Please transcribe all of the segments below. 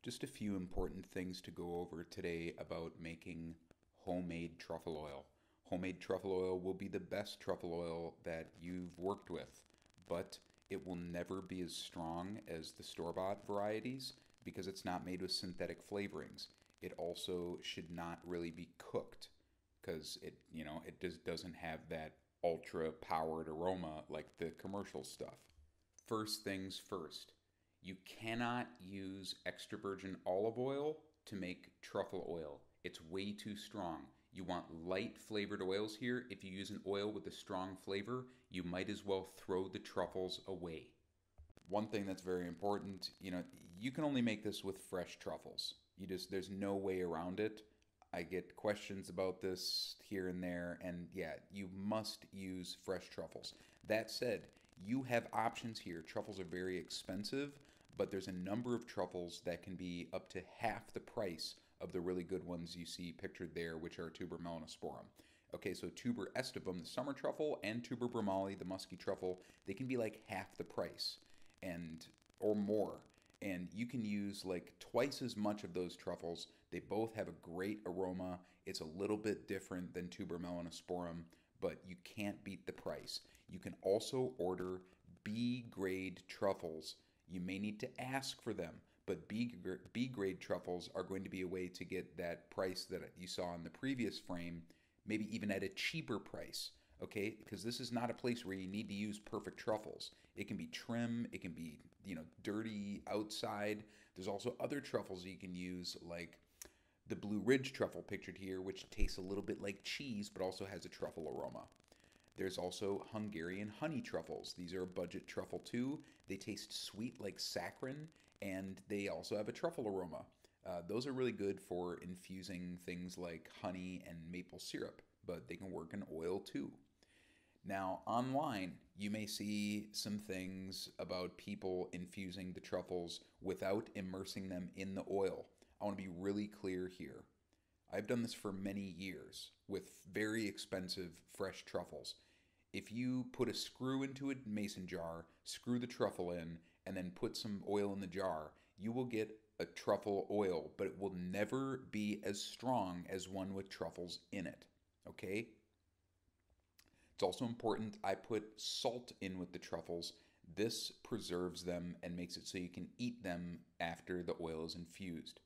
Just a few important things to go over today about making homemade truffle oil. Homemade truffle oil will be the best truffle oil that you've worked with, but it will never be as strong as the store-bought varieties because it's not made with synthetic flavorings. It also should not really be cooked because it just doesn't have that ultra powered aroma like the commercial stuff. First things first, you cannot use extra virgin olive oil to make truffle oil. It's way too strong. You want light flavored oils here. If you use an oil with a strong flavor, you might as well throw the truffles away. One thing that's very important, you can only make this with fresh truffles. There's no way around it. I get questions about this here and there, and yeah, you must use fresh truffles. That said, you have options here. Truffles are very expensive, but there's a number of truffles that can be up to half the price of the really good ones you see pictured there, which are tuber melanosporum. Okay, so tuber estivum, the summer truffle, and tuber bromali, the musky truffle, they can be like half the price and or more. And you can use like twice as much of those truffles. They both have a great aroma. It's a little bit different than tuber melanosporum, but you can't beat the price. You can also order B grade truffles. You may need to ask for them, but B grade truffles are going to be a way to get that price that you saw in the previous frame, maybe even at a cheaper price, okay? Because this is not a place where you need to use perfect truffles. It can be trim, it can be, dirty outside. There's also other truffles you can use, like the Blue Ridge truffle pictured here, which tastes a little bit like cheese, but also has a truffle aroma. There's also Hungarian honey truffles. These are a budget truffle too. They taste sweet like saccharin, and they also have a truffle aroma. Those are really good for infusing things like honey and maple syrup, but they can work in oil too. Now, online, you may see some things about people infusing the truffles without immersing them in the oil. I want to be really clear here. I've done this for many years with very expensive fresh truffles. If you put a screw into a mason jar, screw the truffle in, and then put some oil in the jar, you will get a truffle oil, but it will never be as strong as one with truffles in it. Okay? It's also important I put salt in with the truffles. This preserves them and makes it so you can eat them after the oil is infused.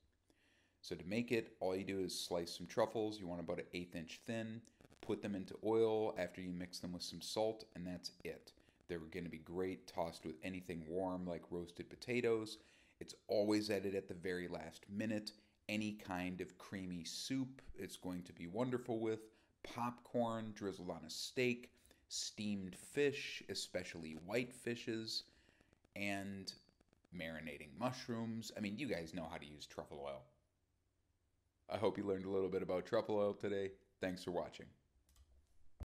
So to make it, all you do is slice some truffles. You want about an 1/8 inch thin. Put them into oil after you mix them with some salt, and that's it. They're going to be great tossed with anything warm like roasted potatoes. It's always added at the very last minute. Any kind of creamy soup it's going to be wonderful with. Popcorn drizzled on a steak, steamed fish, especially white fishes, and marinating mushrooms. I mean, you guys know how to use truffle oil. I hope you learned a little bit about truffle oil today. Thanks for watching.